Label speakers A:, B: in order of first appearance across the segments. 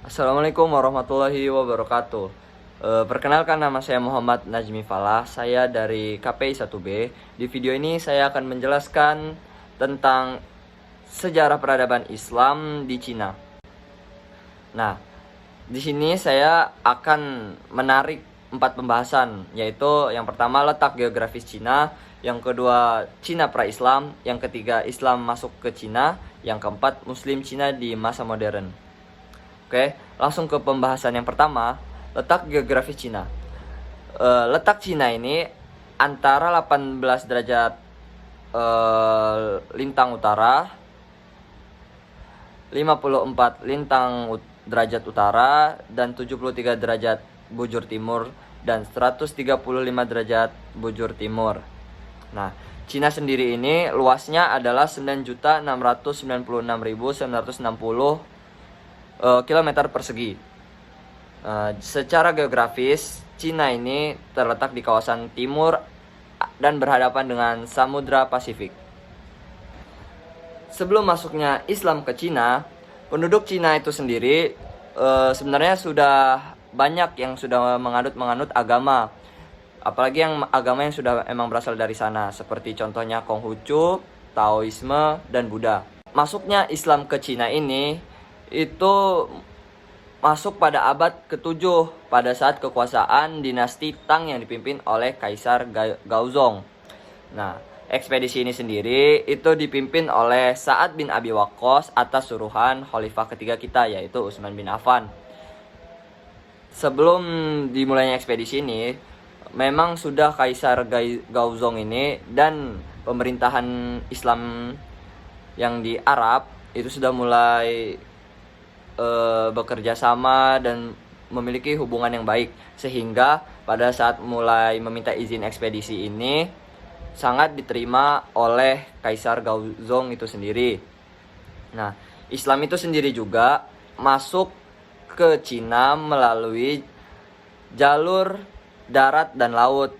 A: Assalamualaikum warahmatullahi wabarakatuh. Perkenalkan, nama saya Muhammad Najmi Falah. Saya dari KPI 1B. Di video ini saya akan menjelaskan tentang sejarah peradaban Islam di Cina. Nah, di sini saya akan menarik 4 pembahasan, yaitu yang pertama letak geografis Cina, yang kedua Cina pra-Islam, yang ketiga Islam masuk ke Cina, yang keempat Muslim Cina di masa modern. Oke, langsung ke pembahasan yang pertama, letak geografis Cina. Letak Cina ini antara 18 derajat lintang utara, 54 derajat utara, dan 73 derajat bujur timur, dan 135 derajat bujur timur. Nah, Cina sendiri ini luasnya adalah 9.696.960 kilometer persegi. Secara geografis, Cina ini terletak di kawasan timur dan berhadapan dengan Samudra Pasifik. Sebelum masuknya Islam ke Cina, penduduk Cina itu sendiri sebenarnya sudah banyak yang sudah menganut agama, apalagi yang agama yang sudah emang berasal dari sana, seperti contohnya Konghucu, Taoisme, dan Buddha. Masuknya Islam ke Cina ini itu masuk pada abad ke-7 pada saat kekuasaan dinasti Tang yang dipimpin oleh Kaisar Gaozong. Nah, ekspedisi ini sendiri itu dipimpin oleh Sa'ad bin Abi Waqqas atas suruhan khalifah ketiga kita, yaitu Utsman bin Affan. Sebelum dimulainya ekspedisi ini, memang sudah Kaisar Gaozong ini dan pemerintahan Islam yang di Arab itu sudah mulai bekerja sama dan memiliki hubungan yang baik, sehingga pada saat mulai meminta izin ekspedisi ini sangat diterima oleh Kaisar Gaozong itu sendiri. Nah, Islam itu sendiri juga masuk ke Cina melalui jalur darat dan laut.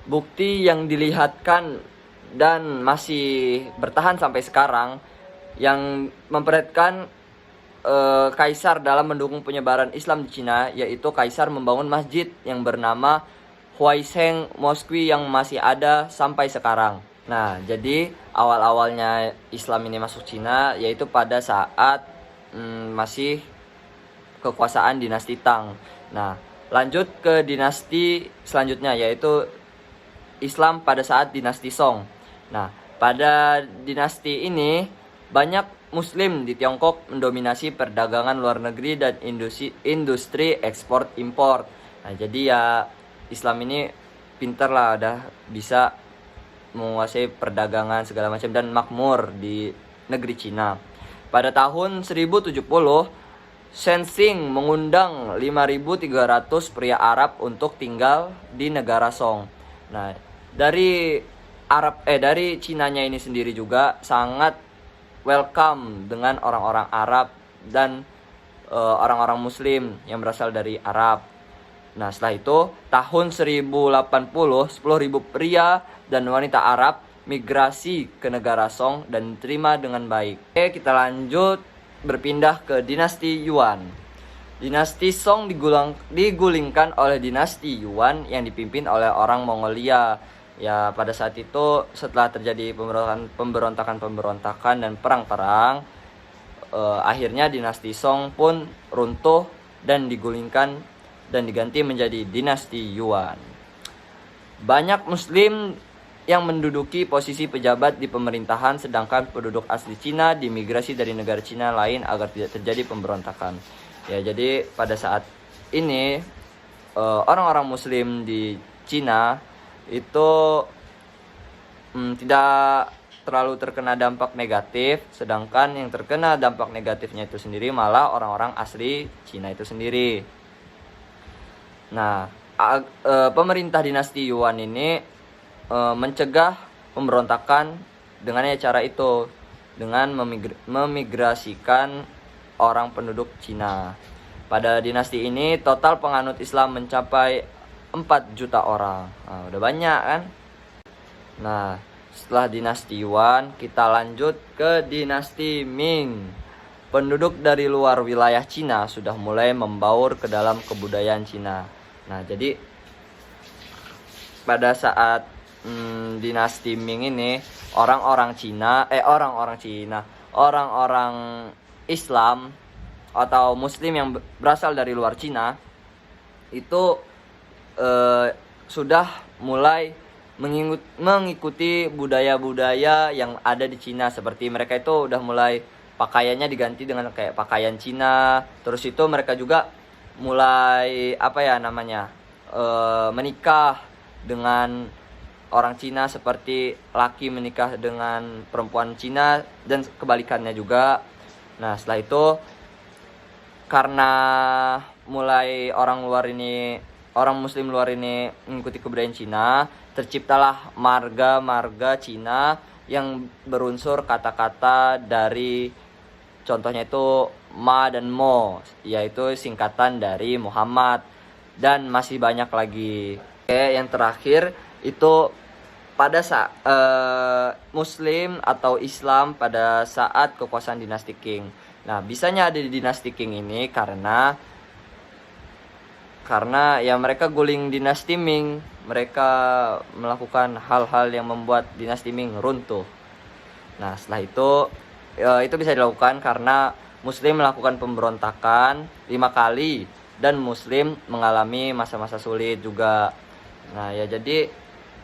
A: Bukti yang dilihatkan dan masih bertahan sampai sekarang yang memperlihatkan Kaisar dalam mendukung penyebaran Islam di Cina, yaitu Kaisar membangun masjid yang bernama Huaisheng Mosque yang masih ada sampai sekarang. Nah, jadi awal-awalnya Islam ini masuk Cina yaitu pada saat masih kekuasaan dinasti Tang. Nah, lanjut ke dinasti selanjutnya, yaitu Islam pada saat dinasti Song. Nah, pada dinasti ini banyak Muslim di Tiongkok mendominasi perdagangan luar negeri dan industri ekspor impor. Nah, jadi ya Islam ini pintar lah, udah bisa menguasai perdagangan segala macam dan makmur di negeri Cina. Pada tahun 1070, Shenzhen mengundang 5.300 pria Arab untuk tinggal di negara Song. Nah, dari Cinanya ini sendiri juga sangat welcome dengan orang-orang Arab dan orang-orang Muslim yang berasal dari Arab. Nah, setelah itu tahun 1080, 10.000 pria dan wanita Arab migrasi ke negara Song dan diterima dengan baik. Oke, kita lanjut berpindah ke dinasti Yuan. Dinasti Song digulingkan oleh dinasti Yuan yang dipimpin oleh orang Mongolia. Ya, pada saat itu setelah terjadi pemberontakan dan perang-perang, akhirnya dinasti Song pun runtuh dan digulingkan dan diganti menjadi dinasti Yuan. Banyak Muslim yang menduduki posisi pejabat di pemerintahan, sedangkan penduduk asli Cina dimigrasi dari negara Cina lain agar tidak terjadi pemberontakan. Ya, jadi pada saat ini orang-orang Muslim di Cina itu tidak terlalu terkena dampak negatif, sedangkan yang terkena dampak negatifnya itu sendiri malah orang-orang asli Cina itu sendiri. Nah, pemerintah dinasti Yuan ini mencegah pemberontakan dengan cara itu, dengan memigrasikan orang penduduk Cina. Pada dinasti ini total penganut Islam mencapai 4 juta orang. Nah, udah banyak kan? Nah, setelah dinasti Yuan, kita lanjut ke dinasti Ming. penduduk dari luar wilayah Cina sudah mulai membaur ke dalam kebudayaan Cina. Nah, jadi pada saat dinasti Ming ini orang-orang Islam atau Muslim yang berasal dari luar Cina itu sudah mulai mengikuti budaya-budaya yang ada di Cina. Seperti mereka itu udah mulai pakaiannya diganti dengan kayak pakaian Cina. Terus itu mereka juga mulai menikah dengan orang Cina seperti laki menikah dengan perempuan Cina dan kebalikannya juga. Nah, setelah itu karena mulai orang Muslim luar ini mengikuti kebudayaan Cina, terciptalah marga-marga Cina yang berunsur kata-kata dari, contohnya itu Ma dan Mo, yaitu singkatan dari Muhammad, dan masih banyak lagi. Oke, yang terakhir itu pada saat Muslim atau Islam pada saat kekuasaan dinasti Qing. Nah, bisanya ada di dinasti Qing ini karena ya mereka guling dinasti Ming. Mereka melakukan hal-hal yang membuat dinasti Ming runtuh. Nah, setelah itu bisa dilakukan karena Muslim melakukan pemberontakan 5 kali dan Muslim mengalami masa-masa sulit juga. Nah, ya jadi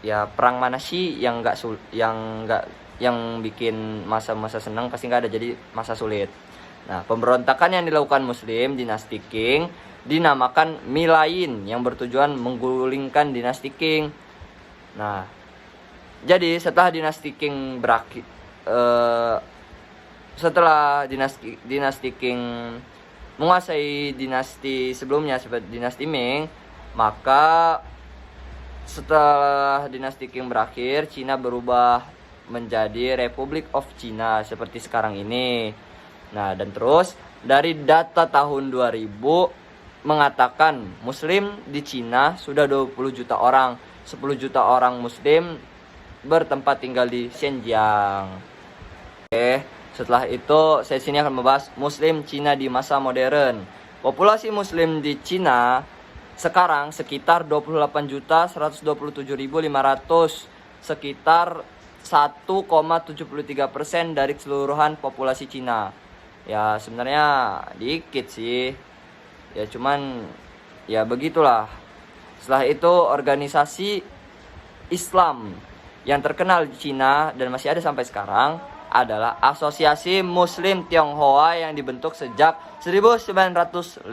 A: ya perang mana sih yang bikin masa-masa senang, pasti nggak ada, jadi masa sulit. Nah, pemberontakan yang dilakukan Muslim dinasti Qing dinamakan Milayin yang bertujuan menggulingkan dinasti Qing. Nah, jadi setelah dinasti Qing berakhir, setelah dinasti Qing menguasai dinasti sebelumnya seperti dinasti Ming, maka setelah dinasti Qing berakhir, Cina berubah menjadi Republic of China seperti sekarang ini. Nah, dan terus dari data tahun 2000 mengatakan Muslim di Cina sudah 20 juta orang. 10 juta orang Muslim bertempat tinggal di Xinjiang. Oke, setelah itu saya sini akan membahas Muslim Cina di masa modern. Populasi Muslim di Cina sekarang sekitar 28.127.500, sekitar 1,73% dari keseluruhan populasi Cina. Ya sebenarnya dikit sih, ya cuman ya begitulah. Setelah itu organisasi Islam yang terkenal di Cina dan masih ada sampai sekarang adalah Asosiasi Muslim Tionghoa yang dibentuk sejak 1952.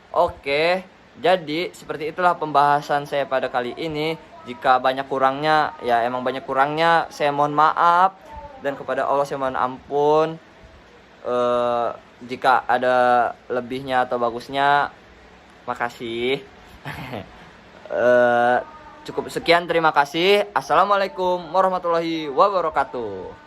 A: Oke, jadi seperti itulah pembahasan saya pada kali ini. Jika banyak kurangnya, ya emang banyak kurangnya, saya mohon maaf. Dan kepada Allah saya mohon ampun. Jika ada lebihnya atau bagusnya, makasih. Cukup sekian, terima kasih. Assalamualaikum warahmatullahi wabarakatuh.